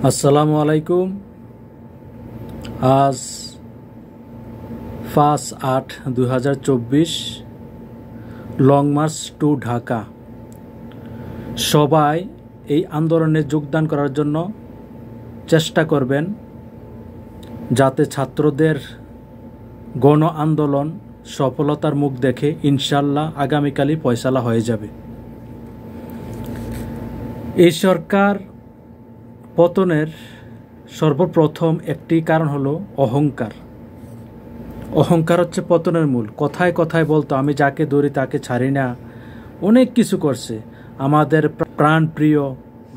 আসসালামু আলাইকুম। আজ 5/8/2024, লং মার্চ টু ঢাকা। সবাই এই আন্দোলনে যোগদান করার জন্য চেষ্টা করবেন, যাতে ছাত্রদের গণ আন্দোলন সফলতার মুখ দেখে ইনশাল্লাহ আগামীকালই ফয়সালা হয়ে যাবে। এই সরকার পতনের সর্বপ্রথম একটি কারণ হলো অহংকার। অহংকার হচ্ছে পতনের মূল। কথায় কথায় বলতো আমি যাকে ধরি তাকে ছাড়ি না, অনেক কিছু করছে। আমাদের প্রাণপ্রিয়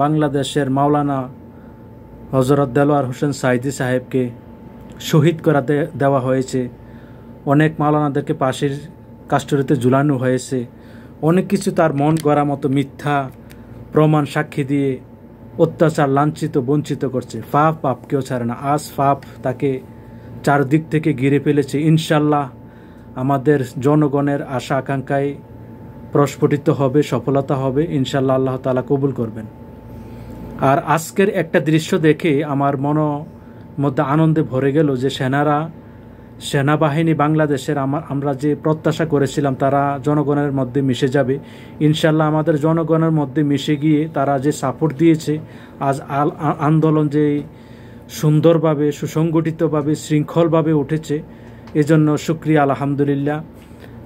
বাংলাদেশের মাওলানা হযরত দেলোয়ার হোসেন সাঈদী সাহেবকে শহীদ করে দেওয়া হয়েছে। অনেক মাওলানাদেরকে ফাঁসির কাস্টডিতে ঝুলানো হয়েছে। অনেক কিছু তার মন গড়া মতো মিথ্যা প্রমাণ সাক্ষী দিয়ে অত্যাচার, লাঞ্ছিত, বঞ্চিত করছে। পাপ কেউ ছাড়ে না। আজ পাপ তাকে চারদিক থেকে ঘিরে ফেলেছে। ইনশাল্লাহ আমাদের জনগণের আশা আকাঙ্ক্ষায় প্রস্ফুটিত হবে, সফলতা হবে। ইনশাল্লাহ আল্লাহ তাআলা কবুল করবেন। আর আজকের একটা দৃশ্য দেখে আমার মধ্যে আনন্দে ভরে গেল যে সেনাবাহিনী বাংলাদেশের আমরা যে প্রত্যাশা করেছিলাম তারা জনগণের মধ্যে মিশে যাবে। ইনশাল্লাহ আমাদের জনগণের মধ্যে মিশে গিয়ে তারা যে সাপোর্ট দিয়েছে, আজ আন্দোলন যে সুন্দরভাবে, সুসংগঠিতভাবে, শৃঙ্খলভাবে উঠেছে, এজন্য শুকরিয়া, আলহামদুলিল্লাহ।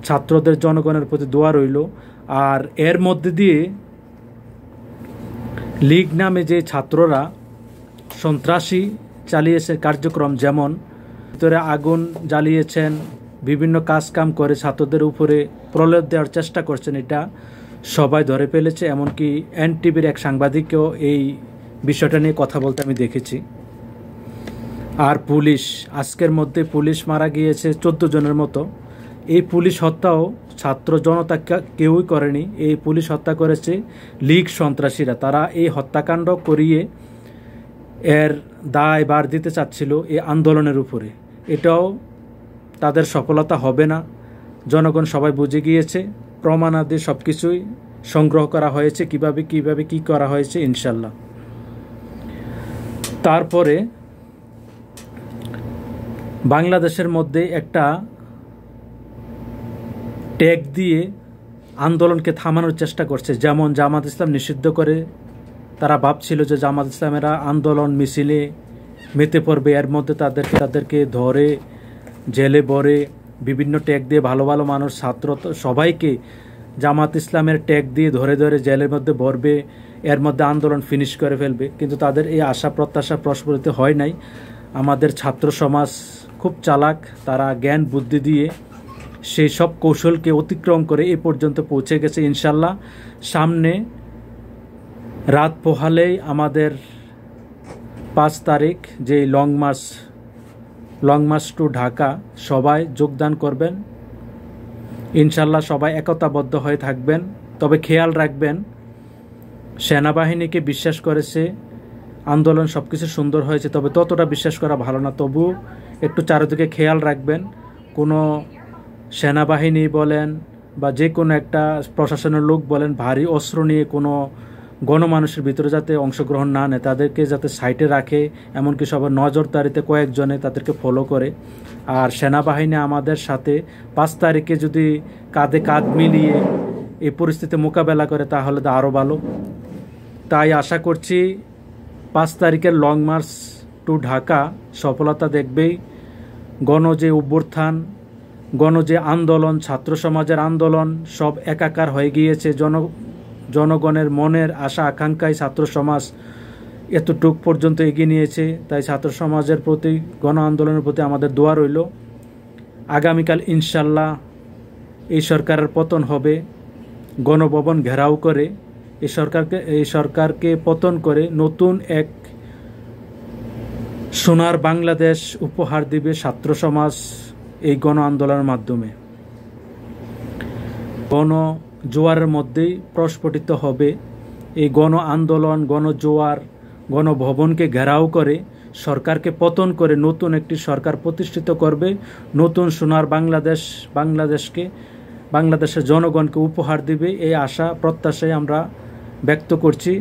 ছাত্রদের, জনগণের প্রতি দোয়া রইল। আর এর মধ্যে দিয়ে লীগ নামে যে ছাত্ররা সন্ত্রাসী চালিয়েছে কার্যক্রম, যেমন ভিতরে আগুন জ্বালিয়েছেন, বিভিন্ন কাজকাম করে ছাত্রদের উপরে প্রলোভ দেওয়ার চেষ্টা করছেন, এটা সবাই ধরে ফেলেছে। এমনকি এনটিভির এক সাংবাদিককেও এই বিষয়টা নিয়ে কথা বলতে আমি দেখেছি। আর পুলিশ, আজকের মধ্যে পুলিশ মারা গিয়েছে 14 জনের মতো। এই পুলিশ হত্যাও ছাত্র জনতা কেউই করেনি। এই পুলিশ হত্যা করেছে লীগ সন্ত্রাসীরা। তারা এই হত্যাকাণ্ড করিয়ে এর দায় বার দিতে চাচ্ছিল এই আন্দোলনের উপরে। এটাও তাদের সফলতা হবে না। জনগণ সবাই বুঝে গিয়েছে। প্রমাণাদি সব কিছুই সংগ্রহ করা হয়েছে, কিভাবে কি করা হয়েছে ইনশাল্লাহ। তারপরে বাংলাদেশের মধ্যে একটা ট্যাগ দিয়ে আন্দোলনকে থামানোর চেষ্টা করছে। যেমন জামাত ইসলাম নিষিদ্ধ করে তারা ভাবছিল যে জামাত ইসলামেরা আন্দোলন মিছিলে মেতে পড়বে, এর মধ্যে তাদেরকে ধরে জেলে ভরে বিভিন্ন ট্যাগ দিয়ে ভালো ভালো মানুষ, ছাত্র সবাইকে জামাত ইসলামের ট্যাগ দিয়ে ধরে ধরে জেলের মধ্যে ভরবে, এর মধ্যে আন্দোলন ফিনিশ করে ফেলবে। কিন্তু তাদের এই আশা প্রত্যাশা প্রস্ফুটিত হয় নাই। আমাদের ছাত্র সমাজ খুব চালাক। তারা জ্ঞান বুদ্ধি দিয়ে সেই সব কৌশলকে অতিক্রম করে এ পর্যন্ত পৌঁছে গেছে। ইনশাল্লাহ সামনে রাত পোহালেই আমাদের 5 তারিখ যে লং মার্চ টু ঢাকা, সবাই যোগদান করবেন। ইনশাল্লাহ সবাই একতাবদ্ধ হয়ে থাকবেন। তবে খেয়াল রাখবেন, সেনাবাহিনীকে বিশ্বাস করেছে আন্দোলন সব কিছু সুন্দর হয়েছে, তবে ততটা বিশ্বাস করা ভালো না। তবু একটু চারিদিকে খেয়াল রাখবেন। কোনো সেনাবাহিনী বলেন বা যে কোনো একটা প্রশাসনের লোক বলেন, ভারী অস্ত্র নিয়ে কোনো গণমানুষের ভিতরে যাতে অংশগ্রহণ না নেয়, তাদেরকে যাতে সাইটে রাখে। এমনকি সবার নজরদারিতে কয়েকজনে তাদেরকে ফলো করে। আর সেনাবাহিনী আমাদের সাথে 5 তারিখে যদি কাঁধে কাঁধ মিলিয়ে এই পরিস্থিতি মোকাবেলা করে তাহলে তো আরও ভালো। তাই আশা করছি 5 তারিখের লং মার্চ টু ঢাকা সফলতা দেখবেই। গণ যে অভ্যুত্থান, গণ যে আন্দোলন, ছাত্র সমাজের আন্দোলন সব একাকার হয়ে গিয়েছে। জনগণের মনের আশা আকাঙ্ক্ষায় ছাত্র সমাজ এতটুক পর্যন্ত এগিয়ে নিয়েছে। তাই ছাত্র সমাজের প্রতি, গণ আন্দোলনের প্রতি আমাদের দোয়া রইল। আগামীকাল ইনশাল্লাহ এই সরকারের পতন হবে। গণভবন ঘেরাও করে এই সরকারকে পতন করে নতুন এক সোনার বাংলাদেশ উপহার দিবে ছাত্র সমাজ এই গণ আন্দোলনের মাধ্যমে। গণ জোয়ারের মধ্যেই প্রস্ফুটিত হবে এই গণ আন্দোলন। গণজোয়ার গণভবনকে ঘেরাও করে সরকারকে পতন করে নতুন একটি সরকার প্রতিষ্ঠিত করবে। নতুন সোনার বাংলাদেশের জনগণকে উপহার দিবে, এই আশা প্রত্যাশায় আমরা ব্যক্ত করছি।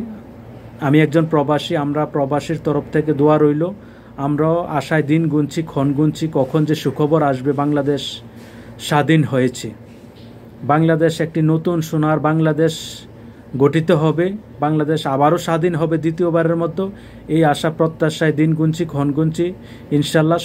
আমি একজন প্রবাসী, আমরা প্রবাসীর তরফ থেকে দোয়া রইল। আমরাও আশায় দিন গুনছি, ক্ষণ গুনছি, কখন যে সুখবর আসবে। বাংলাদেশ স্বাধীন হয়েছে, বাংলাদেশ একটি নতুন সোনার বাংলাদেশ গঠিত হবে, বাংলাদেশ আবারও স্বাধীন হবে দ্বিতীয়বারের মতো। এই আশা প্রত্যাশায় দিন গুনছি, ক্ষণ গুনছি। ইনশাল্লাহ